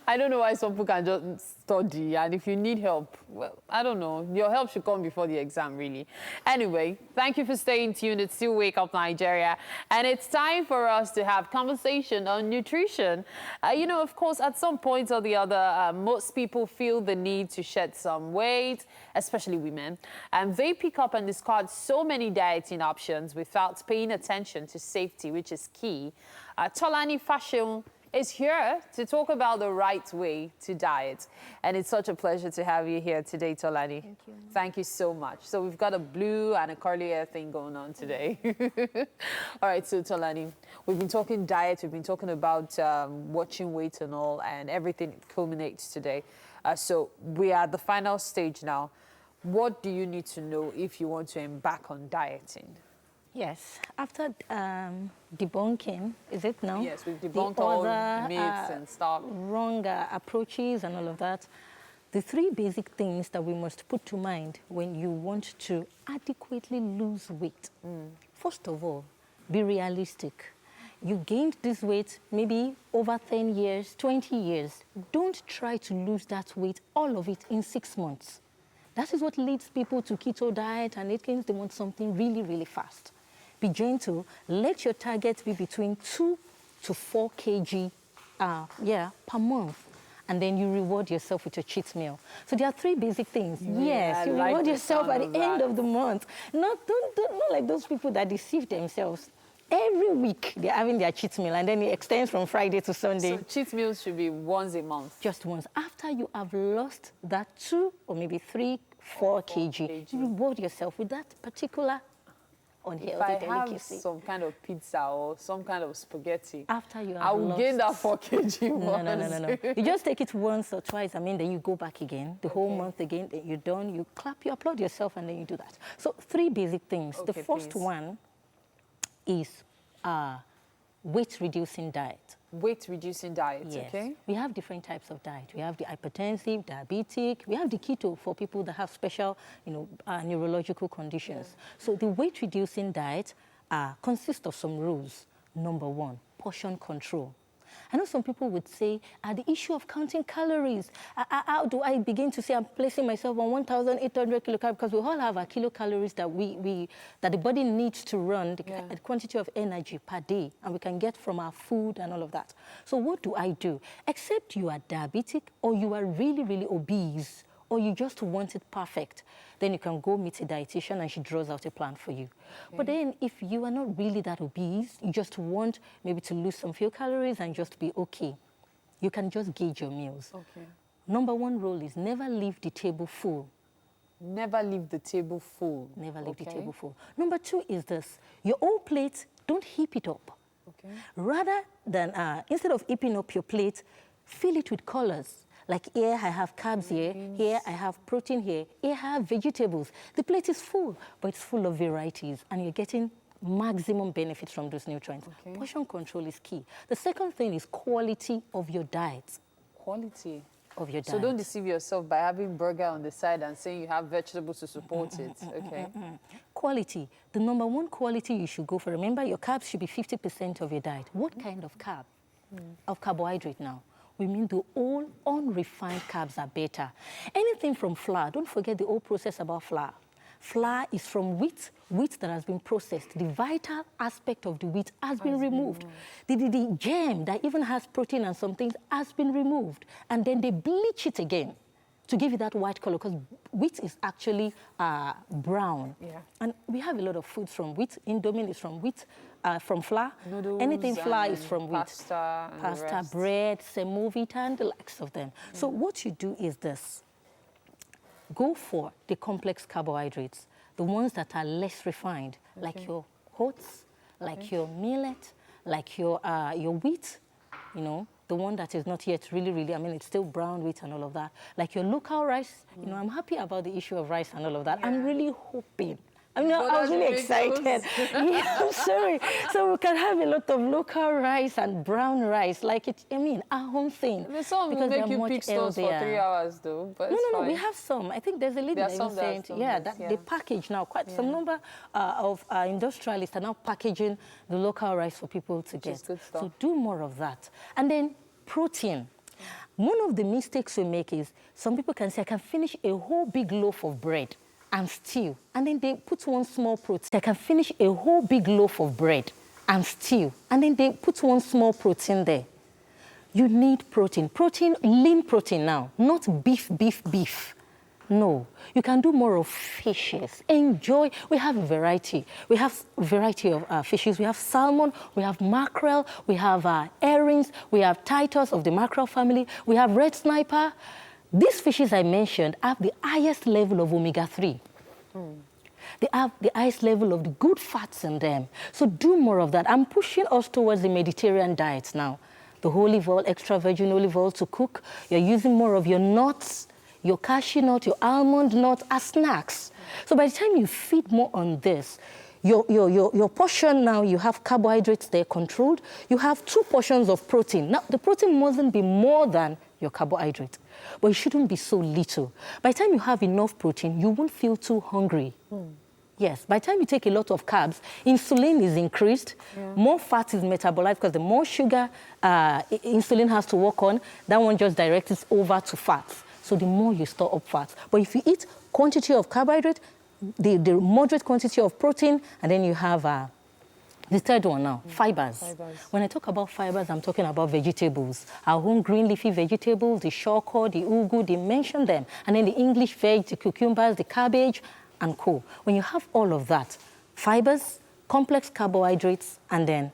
I don't know why some people can just study, and if you need help, well, I don't know. Your help should come before the exam, really. Anyway, thank you for staying tuned. It's still Wake Up Nigeria, and it's time for us to have conversation on nutrition. You know, of course, at some point or the other, most people feel the need to shed some weight, especially women, and they pick up and discard so many dieting options without paying attention to safety, which is key. Tolani Fasehun is here to talk about the right way to diet. And it's such a pleasure to have you here today, Tolani. Thank you. Thank you so much. So we've got a blue and a curly hair thing going on today. All right, so Tolani, we've been talking diet, we've been talking about watching weight and all, and everything culminates today. So we are at the final stage now. What do you need to know if you want to embark on dieting? Yes, after debunking, is it now? Yes, we've debunked all myths and stuff. Wrong approaches and all of that. The three basic things that we must put to mind when you want to adequately lose weight. First of all, be realistic. You gained this weight maybe over 10 years, 20 years. Don't try to lose that weight, all of it, in 6 months. That is what leads people to keto diet and Atkins. They want something really, really fast. Be gentle. Let your target be between 2 to 4 kg per month. And then you reward yourself with your cheat meal. So there are three basic things. Yeah, yes, you reward yourself at the end of the month. Not like those people that deceive themselves. Every week they're having their cheat meal, and then it extends from Friday to Sunday. So cheat meals should be once a month? Just once. After you have lost that 2 or maybe 3, 4 kg, you reward yourself with that particular unhealthy delicacy. If I have some kind of pizza or some kind of spaghetti, after you have I will gain that 4 kg once. No. You just take it once or twice, then you go back again, the whole month again, then you're done, you clap, you applaud yourself, and then you do that. So 3 basic things. Okay, the first one is weight-reducing diet. Weight-reducing diet, yes. Okay? We have different types of diet. We have the hypertensive, diabetic. We have the keto for people that have special, neurological conditions. Yeah. So the weight-reducing diet consists of some rules. Number 1, portion control. I know some people would say, the issue of counting calories, how do I begin to say I'm placing myself on 1,800 kilocalories? Because we all have our kilocalories that that the body needs to run, the quantity of energy per day, and we can get from our food and all of that. So what do I do? Except you are diabetic or you are really, really obese, or you just want it perfect, then you can go meet a dietitian and she draws out a plan for you. Okay. But then if you are not really that obese, you just want maybe to lose some few calories and just be okay, you can just gauge your meals. Okay. Number 1 rule is never leave the table full. Never leave the table full. Never leave the table full. Number 2 is this, your own plate, don't heap it up. Okay. Rather than, instead of heaping up your plate, fill it with colors. Like here I have carbs here I have protein here I have vegetables. The plate is full, but it's full of varieties, and you're getting maximum benefits from those nutrients. Okay. Portion control is key. The second thing is quality of your diet. Quality of your diet. So don't deceive yourself by having burger on the side and saying you have vegetables to support it. Okay. Quality. The number 1 quality you should go for. Remember, your carbs should be 50% of your diet. What kind of carb? Of carbohydrate now. We mean the all unrefined carbs are better. Anything from flour, don't forget the whole process about flour. Flour is from wheat that has been processed. The vital aspect of the wheat has been removed. The germ that even has protein and some things has been removed. And then they bleach it again to give you that white color, because wheat is actually brown. Yeah. And we have a lot of foods from wheat. Indomie is from wheat, from flour. Noodles, anything flour is from wheat. Pasta, bread, semovita, and the likes of them. So what you do is this. Go for the complex carbohydrates, the ones that are less refined, like your oats, like your millet, like your wheat, the one that is not yet really, it's still brown wheat and all of that. Like your local rice, I'm happy about the issue of rice and all of that. Yeah. I'm really hoping. I was really excited. I'm sorry. So we can have a lot of local rice and brown rice, like our home thing. There's some will make you pick stores for 3 hours, though. But no, we have some. I think there's a lady that is saying, they package now quite some number of industrialists are now packaging the local rice for people to get. So do more of that, and then protein. One of the mistakes we make is some people can say, I can finish a whole big loaf of bread and stew. And then they put one small protein. I can finish a whole big loaf of bread and stew. And then they put one small protein there. You need protein. Protein, lean protein now, not beef, beef, beef. No, you can do more of fishes. Enjoy. We have a variety. We have a variety of fishes. We have salmon, we have mackerel, we have herrings, we have Titus of the mackerel family, we have red sniper. These fishes I mentioned have the highest level of omega-3. They have the highest level of the good fats in them. So do more of that. I'm pushing us towards the Mediterranean diet now. The olive oil, extra virgin olive oil to cook. You're using more of your nuts, your cashew nut, your almond nut as snacks. So by the time you feed more on this, your portion now, you have carbohydrates there controlled. You have 2 portions of protein. Now, the protein mustn't be more than your carbohydrate, but it shouldn't be so little. By the time you have enough protein, you won't feel too hungry. Yes, by the time you take a lot of carbs, insulin is increased, more fat is metabolized because the more sugar insulin has to work on, that one just directs it over to fats. So the more you store up fats. But if you eat quantity of carbohydrate, the moderate quantity of protein, and then you have the third one now, fibers. When I talk about fibers, I'm talking about vegetables. Our own green leafy vegetables, the shoko, the ugu, they mention them. And then the English veg, the cucumbers, the cabbage, and co. When you have all of that, fibers, complex carbohydrates, and then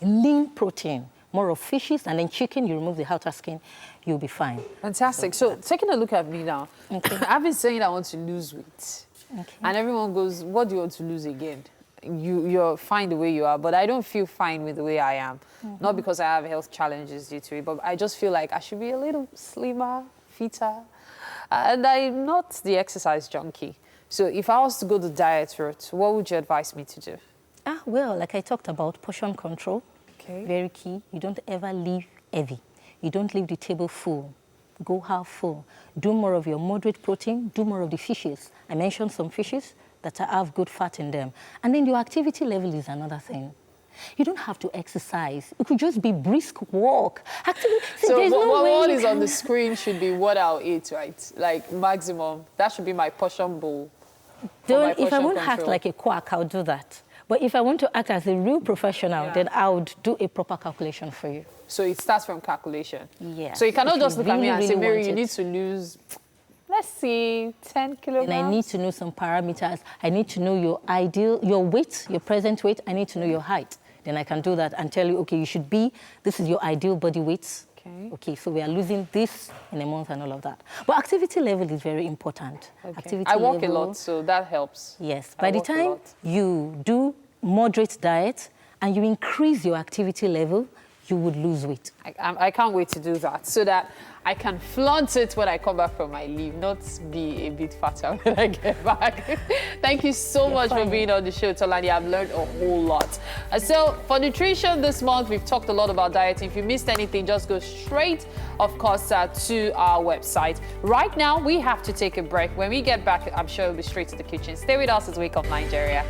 lean protein, more of fishes, and then chicken, you remove the outer skin, you'll be fine. Fantastic. So taking a look at me now, I've been saying I want to lose weight. And everyone goes, what do you want to lose again? You're fine the way you are, but I don't feel fine with the way I am. Not because I have health challenges due to it, but I just feel like I should be a little slimmer, fitter. And I'm not the exercise junkie. So if I was to go the diet route, what would you advise me to do? Well, like I talked about, portion control. Very key. You don't ever leave heavy. You don't leave the table full. Go half full. Do more of your moderate protein. Do more of the fishes. I mentioned some fishes that have good fat in them. And then your activity level is another thing. You don't have to exercise. It could just be brisk walk. So what is on the screen should be what I'll eat, right? Like maximum. That should be my portion bowl. If I won't act like a quack, I'll do that. But if I want to act as a real professional, then I would do a proper calculation for you. So it starts from calculation? Yeah. So you cannot just look at me and say, Mary, you need to lose, let's see, 10 kilograms? And I need to know some parameters. I need to know your ideal, your weight, your present weight. I need to know your height. Then I can do that and tell you, okay, you should be, this is your ideal body weight. Okay, so we are losing this in a month and all of that. But activity level is very important. I walk a lot, so that helps. Yes, by the time you do moderate diet and you increase your activity level, you would lose weight. I can't wait to do that so that I can flaunt it when I come back from my leave, not be a bit fatter when I get back. Thank you so much for being on the show, Tolani. I've learned a whole lot. So for nutrition this month, we've talked a lot about dieting. If you missed anything, just go straight, of course, to our website. Right now, we have to take a break. When we get back, I'm sure we'll be straight to the kitchen. Stay with us as Wake Up Nigeria.